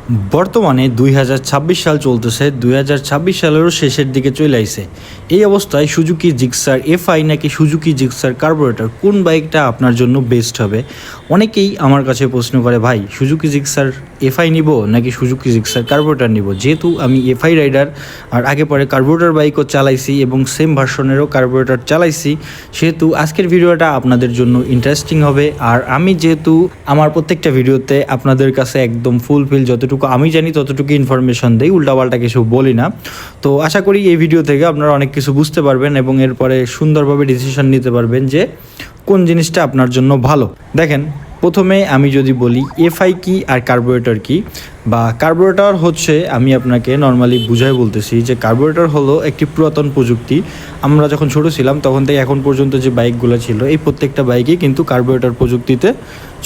বর্তমানে 2026 সাল চলতেছে। 2026 সালেরও শেষের দিকে চলে আইছে। এই অবস্থায় সুজুকি জিক্সার এফআই নাকি সুজুকি জিক্সার কার্বোরেটর কোন বাইকটা আপনার জন্য বেস্ট হবে? অনেকেই আমার কাছে প্রশ্ন করে, ভাই সুজুকি জিক্সার এফআই নিব নাকি সুজুকি জিক্সার কার্বোরেটর নিব? যেহেতু আমি এফআই রাইডার আর আগে পরে কার্বোরেটর বাইকও চালাইছি এবং সেম ভার্সনেরও কার্বোরেটর চালাইছি, সেহেতু আজকের ভিডিওটা আপনাদের জন্য ইন্টারেস্টিং হবে। আর আমি যেহেতু আমার প্রত্যেকটা ভিডিওতে আপনাদের কাছে একদম ফুলফিল যতটুকু আমি জানি ততটুকু ইনফরমেশন দেই, উল্টাপাল্টা কিছু বলি না। তো আশা করি এই ভিডিও থেকে আপনারা অনেক কিছু বুঝতে পারবেন এবং এরপরে সুন্দরভাবে ডিসিশন নিতে পারবেন যে কোন জিনিসটা আপনার জন্য ভালো। দেখেন, প্রথমে আমি যদি বলি এফআই কি আর কার্বোরেটর কি, বা কার্বোরেটর হচ্ছে, আমি আপনাকে নর্মালি বুঝাই বলতেছি যে কার্বোরেটর হলো একটি পুরাতন প্রযুক্তি। আমরা যখন ছোট ছিলাম তখন থেকে এখন পর্যন্ত যে বাইকগুলো ছিল এই প্রত্যেকটা বাইকই কিন্তু কার্বোরেটর প্রযুক্তিতে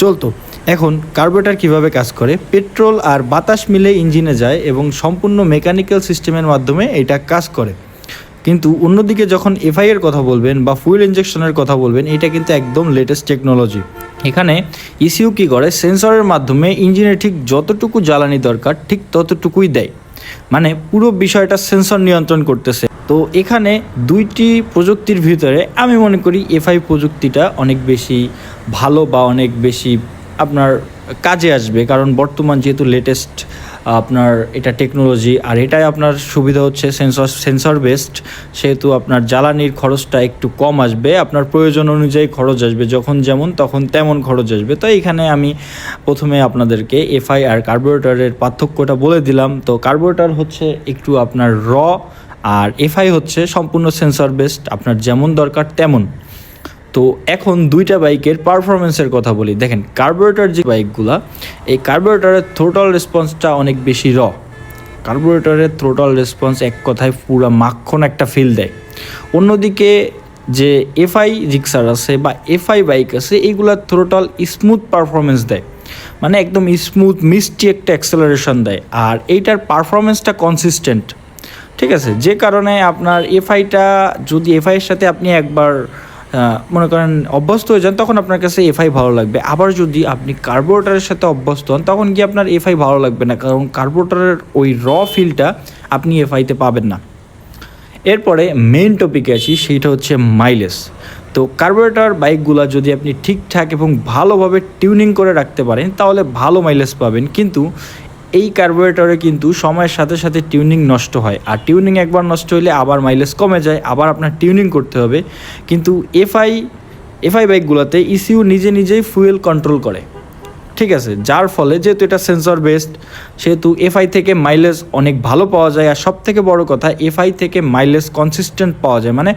চলতো। এখন কার্বোরেটর কিভাবে কাজ করে? পেট্রোল আর বাতাস মিলে ইঞ্জিনে যায় এবং সম্পূর্ণ মেকানিক্যাল সিস্টেমের মাধ্যমে এটা কাজ করে। কিন্তু অন্যদিকে যখন এফআই এর কথা বলবেন বা ফুয়েল ইঞ্জেকশনের কথা বলবেন, এটা কিন্তু একদম লেটেস্ট টেকনোলজি। এখানে ইসিউ কী করে? সেন্সরের মাধ্যমে ইঞ্জিনে ঠিক যতটুকু জ্বালানি দরকার ঠিক ততটুকুই দেয়, মানে পুরো বিষয়টা সেন্সর নিয়ন্ত্রণ করতেছে। তো এখানে দুইটি প্রযুক্তির ভিতরে আমি মনে করি এফআই প্রযুক্তিটা অনেক বেশি ভালো বা অনেক বেশি আপনার কাজে আসবে, কারণ বর্তমান যেহেতু লেটেস্ট আপনার এটা টেকনোলজি, আর এটাই আপনার সুবিধা হচ্ছে সেন্সর বেসড, সেহেতু আপনার জ্বালানির খরচটা একটু কম আসবে, আপনার প্রয়োজন অনুযায়ী খরচ আসবে, যখন যেমন তখন তেমন খরচ আসবে। তো এইখানে আমি প্রথমে আপনাদেরকে এফআই আর কার্বোরেটরের পার্থক্যটা বলে দিলাম। তো কার্বোরেটর হচ্ছে একটু আপনার আর এফআই হচ্ছে সম্পূর্ণ সেন্সর বেসড, আপনার যেমন দরকার তেমন। তো এখন দুইটা বাইকের পারফরমেন্সের কথা বলি। দেখেন, কার্বোরেটর যে বাইকগুলা, এই কার্বোরেটরের থ্রোটল রেসপন্সটা অনেক বেশি কার্বোরেটরের থ্রোটল রেসপন্স এক কথায় পুরো মাখন একটা ফিল দেয়। অন্যদিকে যে এফআই জিক্সার আছে বা এফআই বাইক আছে, এইগুলার থ্রোটল স্মুথ পারফরমেন্স দেয়, মানে একদম স্মুথ মিষ্টি একটা অ্যাক্সেলারেশন দেয়, আর এইটার পারফরমেন্সটা কনসিস্টেন্ট। ঠিক আছে, যে কারণে আপনার এফআইটা, যদি এফআইয়ের সাথে আপনি একবার মনে করেন অভ্যস্ত হয়ে যান, তখন আপনার কাছে এফআই ভালো লাগবে। আবার যদি আপনি কার্বোরেটরের সাথে অভ্যস্ত হন, তখন কি আপনার এফআই ভালো লাগবে না, কারণ কার্বোরেটরের ওই ফিলটা আপনি এফআইতে পাবেন না। এরপরে মেইন টপিকে আসি, সেইটা হচ্ছে মাইলেজ। তো কার্বোরেটর বাইকগুলো যদি আপনি ঠিকঠাক এবং ভালোভাবে টিউনিং করে রাখতে পারেন তাহলে ভালো মাইলেজ পাবেন, কিন্তু এই কার্বোরেটরে কিন্তু সময়ের সাথে সাথে টিউনিং নষ্ট হয়, আর টিউনিং একবার নষ্ট হলে আবার মাইলেজ কমে যায়, আবার আপনার টিউনিং করতে হবে। কিন্তু এফআই বাইকগুলোতে ইসিউ নিজে নিজেই ফুয়েল কন্ট্রোল করে, ঠিক আছে, যার ফলে যেহেতু এটা সেন্সর বেসড, সেহেতু এফআই থেকে মাইলেজ অনেক ভালো পাওয়া যায়। আর সব থেকে বড় কথা, এফআই থেকে মাইলেজ কনসিস্টেন্ট পাওয়া যায়, মানে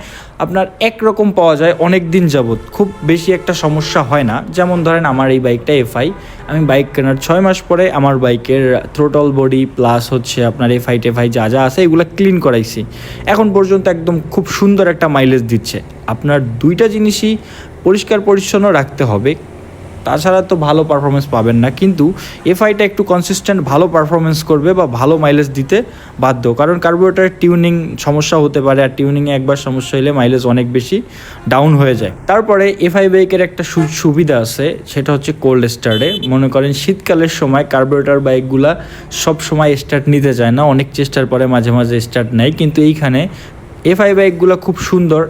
আপনার একরকম পাওয়া যায় অনেক দিন যাবত, খুব বেশি একটা সমস্যা হয় না। যেমন ধরেন আমার এই বাইকটা এফআই, আমি বাইক কেনার 6 মাস পরে আমার বাইকের থ্রোটল বডি প্লাস হচ্ছে আপনার এফআই টেফআই যা যা আছে এগুলো ক্লিন করাইছি, এখন পর্যন্ত একদম খুব সুন্দর একটা মাইলেজ দিচ্ছে। আপনার দুইটা জিনিসই পরিষ্কার পরিচ্ছন্ন রাখতে হবে, তাছাড়া তো ভালো পারফরমেন্স পাবেন না। কিন্তু এফআইটা একটু কনসিস্টেন্ট ভালো পারফরমেন্স করবে বা ভালো মাইলেজ দিতে বাধ্য, কারণ কার্বোরেটরের টিউনিং সমস্যা হতে পারে, আর টিউনিংয়ে একবার সমস্যা হলে মাইলেজ অনেক বেশি ডাউন হয়ে যায়। তারপরে এফআই বাইকের একটা সুবিধা আছে, সেটা হচ্ছে কোল্ড স্টার্টে। মনে করেন শীতকালের সময় কার্বোরেটর বাইকগুলা সব সময় স্টার্ট নিতে চায় না, অনেক চেষ্টার পরে মাঝে মাঝে স্টার্ট নেয়, কিন্তু এইখানে এফআই বাইকগুলো খুব সুন্দর,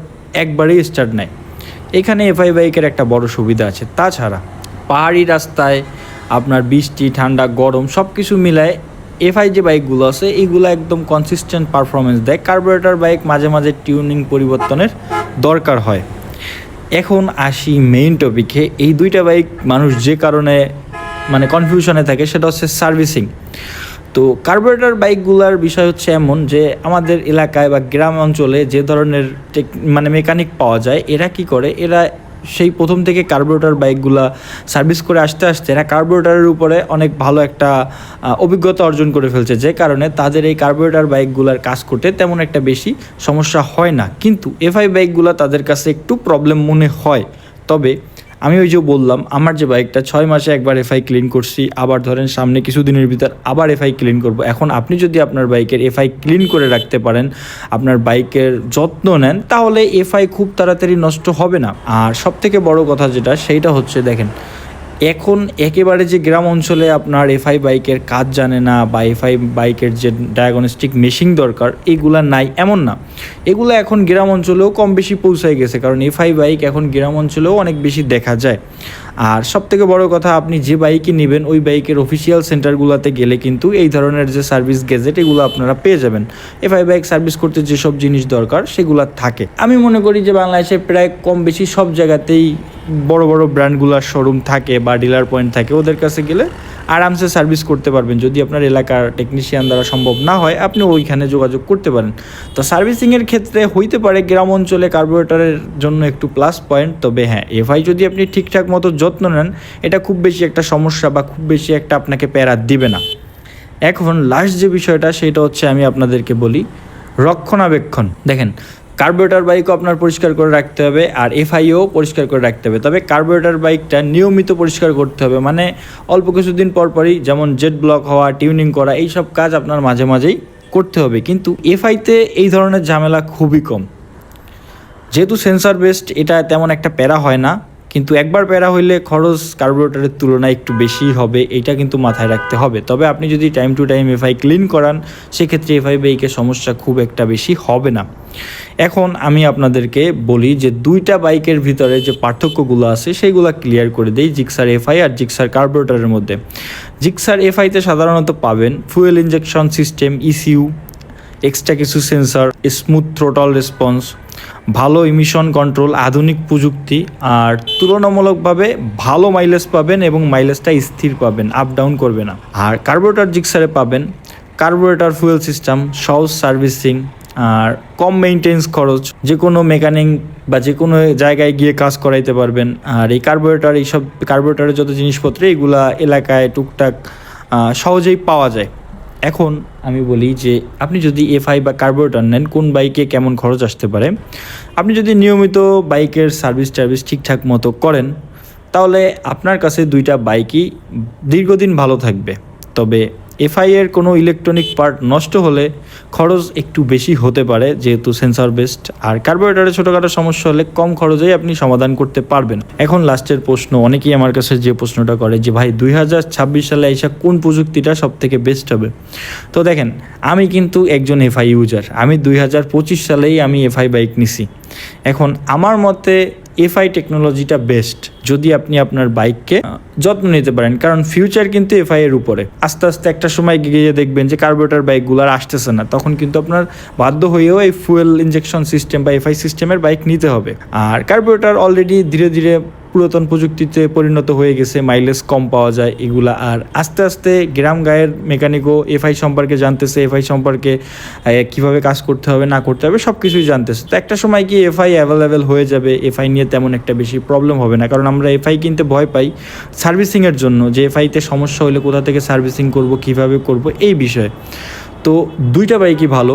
একবারেই স্টার্ট নেয়। এখানে এফআই বাইকের একটা বড় সুবিধা আছে। তাছাড়া পাহাড়ি রাস্তায় আপনার বৃষ্টি ঠান্ডা গরম সব কিছু মিলায় এফআই যে বাইকগুলো আছে এইগুলো একদম কনসিস্টেন্ট পারফরমেন্স দেয়। কার্বোরেটর বাইক মাঝে মাঝে টিউনিং পরিবর্তনের দরকার হয়। এখন আসি মেইন টপিকে। এই দুইটা বাইক মানুষ যে কারণে মানে কনফিউশনে থাকে সেটা হচ্ছে সার্ভিসিং। তো কার্বোরেটর বাইকগুলোর বিষয় হচ্ছে এমন যে আমাদের এলাকায় বা গ্রাম অঞ্চলে যে ধরনের মানে মেকানিক পাওয়া যায়, এরা কি করে, এরা সেই প্রথম থেকে কার্বোরেটর বাইকগুলা সার্ভিস করে আসতে আসতে এরা কার্বোরেটরের উপরে অনেক ভালো একটা অভিজ্ঞতা অর্জন করে ফেলছে, যে কারণে তাদের এই কার্বোরেটর বাইকগুলার কাজ করতে তেমন একটা বেশি সমস্যা হয় না। কিন্তু এফআই বাইকগুলো তাদের কাছে একটু প্রবলেম মনে হয়। তবে আমি ওই যে বললাম, আমার যে বাইকটা 6 মাসে একবার এফআই ক্লিন করছি, আবার ধরেন সামনে কিছুদিনের ভিতর আবার এফআই ক্লিন করব। এখন আপনি যদি আপনার বাইকের এফআই ক্লিন করে রাখতে পারেন, আপনার বাইকের যত্ন নেন, তাহলে এফআই খুব তাড়াতাড়ি নষ্ট হবে না। আর সবথেকে বড় কথা যেটা, সেইটা হচ্ছে দেখেন এখন একেবারে যে গ্রাম অঞ্চলে আপনার এফআই বাইকের কাজ জানে না বা এফআই বাইকের যে ডায়াগনস্টিক মেশিন দরকার এগুলা নাই এমন না, এগুলো এখন গ্রাম অঞ্চলেও কম বেশি পৌঁছায় গেছে, কারণ এফআই বাইক এখন গ্রাম অঞ্চলেও অনেক বেশি দেখা যায়। আর সবথেকে বড় কথা, আপনি যে বাইকই নেবেন ওই বাইকের অফিসিয়াল সেন্টারগুলোতে গেলে কিন্তু এই ধরনের যে সার্ভিস গেজেট এগুলো আপনারা পেয়ে যাবেন। এফআই বাইক সার্ভিস করতে যেসব জিনিস দরকার সেগুলো থাকে। আমি মনে করি যে বাংলাদেশে প্রায় কম বেশি সব জায়গাতেই বড় বড় ব্র্যান্ডগুলোর শোরুম থাকে বা ডিলার পয়েন্ট থাকে, ওদের কাছে গেলে আরামসে সার্ভিস করতে পারবেন। যদি আপনার এলাকার টেকনিশিয়ান দ্বারা সম্ভব না হয় আপনি ওইখানে যোগাযোগ করতে পারেন। তো সার্ভিসিংয়ের ক্ষেত্রে হইতে পারে গ্রাম অঞ্চলে কার্বোরেটরের জন্য একটু প্লাস পয়েন্ট, তবে হ্যাঁ এফআই যদি আপনি ঠিকঠাক মতো যত্ন নেন এটা খুব বেশি একটা সমস্যা বা খুব বেশি একটা আপনাকে প্যারা দিবে না। এখন লাস্ট যে বিষয়টা সেটা হচ্ছে আমি আপনাদেরকে বলি রক্ষণাবেক্ষণ। দেখেন, কার্বোরেটর বাইকও আপনার পরিষ্কার করে রাখতে হবে আর এফআইও পরিষ্কার করে রাখতে হবে, তবে কার্বোরেটর বাইকটা নিয়মিত পরিষ্কার করতে হবে, মানে অল্প কিছুদিন পরই, যেমন জেট ব্লক হওয়া, টিউনিং করা, এই সব কাজ আপনার মাঝে মাঝেই করতে হবে। কিন্তু এফআইতে এই ধরনের ঝামেলা খুবই কম, যেহেতু সেন্সর বেসড এটা তেমন একটা প্যারা হয় না, কিন্তু একবার প্যারা হইলে খরচ কার্বোরেটরের তুলনায় একটু বেশি হবে, এটা কিন্তু মাথায় রাখতে হবে। তবে আপনি যদি time to time FI clean করান সেক্ষেত্রে এফআই বাইকের সমস্যা খুব একটা বেশি হবে না। এখন আমি আপনাদেরকে বলি যে দুইটা বাইকের ভিতরে যে পার্থক্যগুলো আছে সেইগুলো ক্লিয়ার করে দেই জিক্সার এফআই আর জিক্সার কার্বোরেটরের মধ্যে। জিক্সার এফআইতে সাধারণত পাবেন fuel injection system, ECU, extra কিছু সেন্সর, স্মুথ থ্রোটল রেসপন্স, ভালো ইমিশন কন্ট্রোল, আধুনিক প্রযুক্তি, আর তুলনামূলকভাবে ভালো মাইলেজ পাবেন এবং মাইলেজটা স্থির পাবেন, আপ ডাউন করবে না। আর কার্বোরেটর জিক্সারে পাবেন কার্বোরেটর ফুয়েল সিস্টেম, সহজ সার্ভিসিং আর কম মেইনটেন্স খরচ, যে কোনো মেকানিক বা যে কোনো জায়গায় গিয়ে কাজ করাইতে পারবেন। আর এই কার্বোরেটর, এইসব কার্বোরেটরের যত জিনিসপত্র এগুলা এলাকায় টুকটাক সহজেই পাওয়া যায়। এখন আমি বলি যে আপনি যদি এফআই বা কার্বোরেটর নেন কোন বাইকে কেমন খরচ আসতে পারে। আপনি যদি নিয়মিত বাইকের সার্ভিস টার্ভিস ঠিকঠাক মতো করেন তাহলে আপনার কাছে দুইটা বাইকই দীর্ঘদিন ভালো থাকবে। তবে এফআই এর কোনো ইলেকট্রনিক পার্ট নষ্ট হলে খরচ একটু বেশি হতে পারে যেহেতু সেন্সর বেসড, আর কার্বোরেটরে ছোটোখাটো সমস্যা হলে কম খরচেই আপনি সমাধান করতে পারবেন। এখন লাস্টের প্রশ্ন, অনেকেই আমার কাছে যে প্রশ্নটা করে যে ভাই 2026 সালে এসে কোন প্রযুক্তিটা সব থেকে বেস্ট হবে। তো দেখেন, আমি কিন্তু একজন এফআই ইউজার, আমি 2025 সালেই আমি এফআই বাইক নিছি। এখন আমার মতে এফআই টেকনোলজিটা বেস্ট যদি আপনি আপনার বাইককে যত্ন নিতে পারেন, কারণ ফিউচার কিন্তু এফআই এর উপরে। আস্তে আস্তে একটা সময় গিয়ে দেখবেন যে কার্বোরেটর বাইকগুলো আর আসতেছে না, তখন কিন্তু আপনার বাধ্য হয়েও এই ফুয়েল ইঞ্জেকশন সিস্টেম বা এফআই সিস্টেমের বাইক নিতে হবে। আর কার্বোরেটর অলরেডি ধীরে ধীরে পুরাতন প্রযুক্তিতে পরিণত হয়ে গেছে, মাইলেজ কম পাওয়া যায় এগুলা। আর আস্তে আস্তে গ্রাম গায়ের মেকানিকও এফআই সম্পর্কে জানতেছে, এফআই সম্পর্কে কীভাবে কাজ করতে হবে না করতে হবে সব কিছুই জানতেছে। তো একটা সময় কি এফআই অ্যাভেলেবেল হয়ে যাবে, এফআই নিয়ে তেমন একটা বেশি প্রবলেম হবে না, কারণ আমরা এফআই কিনতে ভয় পাই সার্ভিসিংয়ের জন্য, যে এফআইতে সমস্যা হলে কোথা থেকে সার্ভিসিং করব, কিভাবে করব, এই বিষয়ে। তো দুইটা বাইকই ভালো,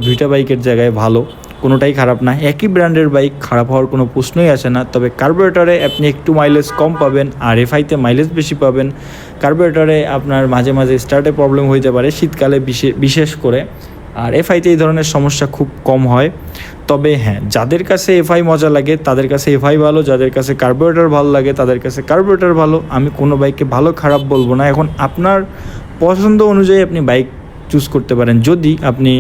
দুইটা বাইকের জায়গায় ভালো, কোনোটাই খারাপ না। একই ব্র্যান্ডের বাইক, খারাপ হওয়ার কোনো প্রশ্নই আসে না। তবে কার্বোরেটরে আপনি একটু মাইলেজ কম পাবেন আর এফআইতে মাইলেজ বেশি পাবেন। কার্বোরেটরে আপনার মাঝে মাঝে স্টার্টে প্রবলেম হইতে পারে শীতকালে বিশেষ করে, আর এফআইতে এই ধরনের সমস্যা খুব কম হয়। তবে হ্যাঁ, যাদের কাছে এফআই মজা লাগে তাদের কাছে এফআই ভালো, যাদের কাছে কার্বোরেটর ভালো লাগে তাদের কাছে কার্বোরেটর ভালো। আমি কোনো বাইককে ভালো খারাপ বলবো না। এখন আপনার পছন্দ অনুযায়ী আপনি বাইক চুজ করতে পারেন। যদি আপনি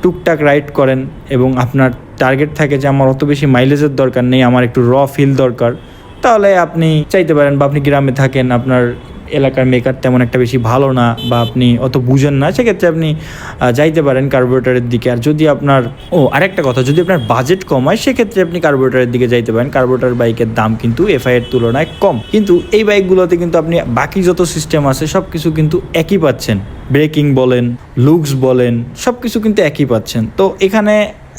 টুকটাক রাইড করেন এবং আপনার টার্গেট থাকে যে আমার অত বেশি মাইলেজের দরকার নেই, আমার একটু র ফিল দরকার, তাহলে আপনি চাইতে পারেন। বা আপনি গ্রামে থাকেন, আপনার এলাকার মেকার তেমন একটা বেশি ভালো না বা আপনি অত বুঝেন না, সেক্ষেত্রে আপনি যাইতে পারেন কার্বোরেটরের দিকে। আর যদি আপনার আরেকটা কথা, যদি আপনার বাজেট কম হয় সেক্ষেত্রে আপনি কার্বোরেটরের দিকে যাইতে পারেন। কার্বোরেটর বাইকের দাম কিন্তু এফআই এর তুলনায় কম, কিন্তু এই বাইকগুলোতে কিন্তু আপনি বাকি যত সিস্টেম আছে সব কিছু কিন্তু একই পাচ্ছেন। ব্রেকিং বলেন, লুকস বলেন, সব কিছু কিন্তু একই পাচ্ছেন। তো এখানে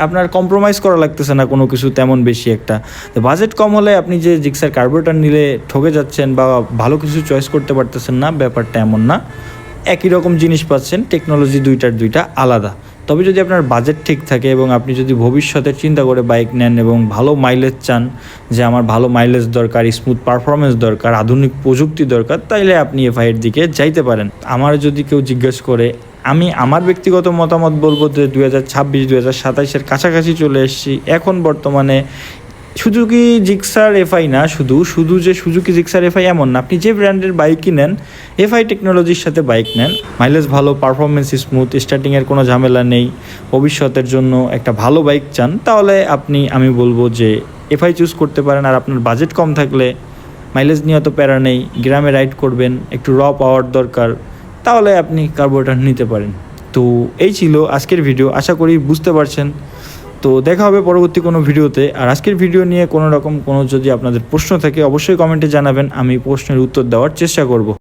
আপনার কম্প্রোমাইজ করা লাগতেছে না কোনো কিছু তেমন বেশি একটা। তো বাজেট কম হলে আপনি যে জিক্সার কার্বোরেটর নিলে ঠকে যাচ্ছেন বা ভালো কিছু চয়েস করতে পারতেছেন না, ব্যাপারটা এমন না। একই রকম জিনিস পাচ্ছেন, টেকনোলজি দুইটা আলাদা। তবে যদি আপনার বাজেট ঠিক থাকে এবং আপনি যদি ভবিষ্যতে চিন্তা করে বাইক নেন এবং ভালো মাইলেজ চান, যে আমার ভালো মাইলেজ দরকার, স্মুথ পারফরমেন্স দরকার, আধুনিক প্রযুক্তি দরকার, তাইলে আপনি এফআইয়ের দিকে যাইতে পারেন। আমার যদি কেউ জিজ্ঞেস করে, আমি আমার ব্যক্তিগত মতামত বলবো যে 2026-2027 কাছাকাছি চলে এসেছি। এখন বর্তমানে সুজুকি জিক্সার এফআই না, শুধু যে সুজুকি জিক্সার এফআই এমন না, আপনি যে ব্র্যান্ডের বাইক কিনেন এফআই টেকনোলজির সাথে বাইক নেন, মাইলেজ ভালো, পারফরমেন্স স্মুথ, স্টার্টিংয়ের কোনো ঝামেলা নেই, ভবিষ্যতের জন্য একটা ভালো বাইক চান, তাহলে আমি বলবো যে এফআই চুজ করতে পারেন। আর আপনার বাজেট কম থাকলে, মাইলেজ নিয়ে অত প্যারা নেই, গ্রামে রাইড করবেন, একটু র পাওয়ার দরকার, তাহলে আপনি কার্বোরেটর নিতে পারেন। তো এই ছিল আজকের ভিডিও, আশা করি বুঝতে পারছেন। তো দেখা হবে পরবর্তী কোনো ভিডিওতে। আর আজকের ভিডিও নিয়ে কোনো যদি আপনাদের প্রশ্ন থাকে অবশ্যই কমেন্টে জানাবেন, আমি প্রশ্নের উত্তর দেওয়ার চেষ্টা করব।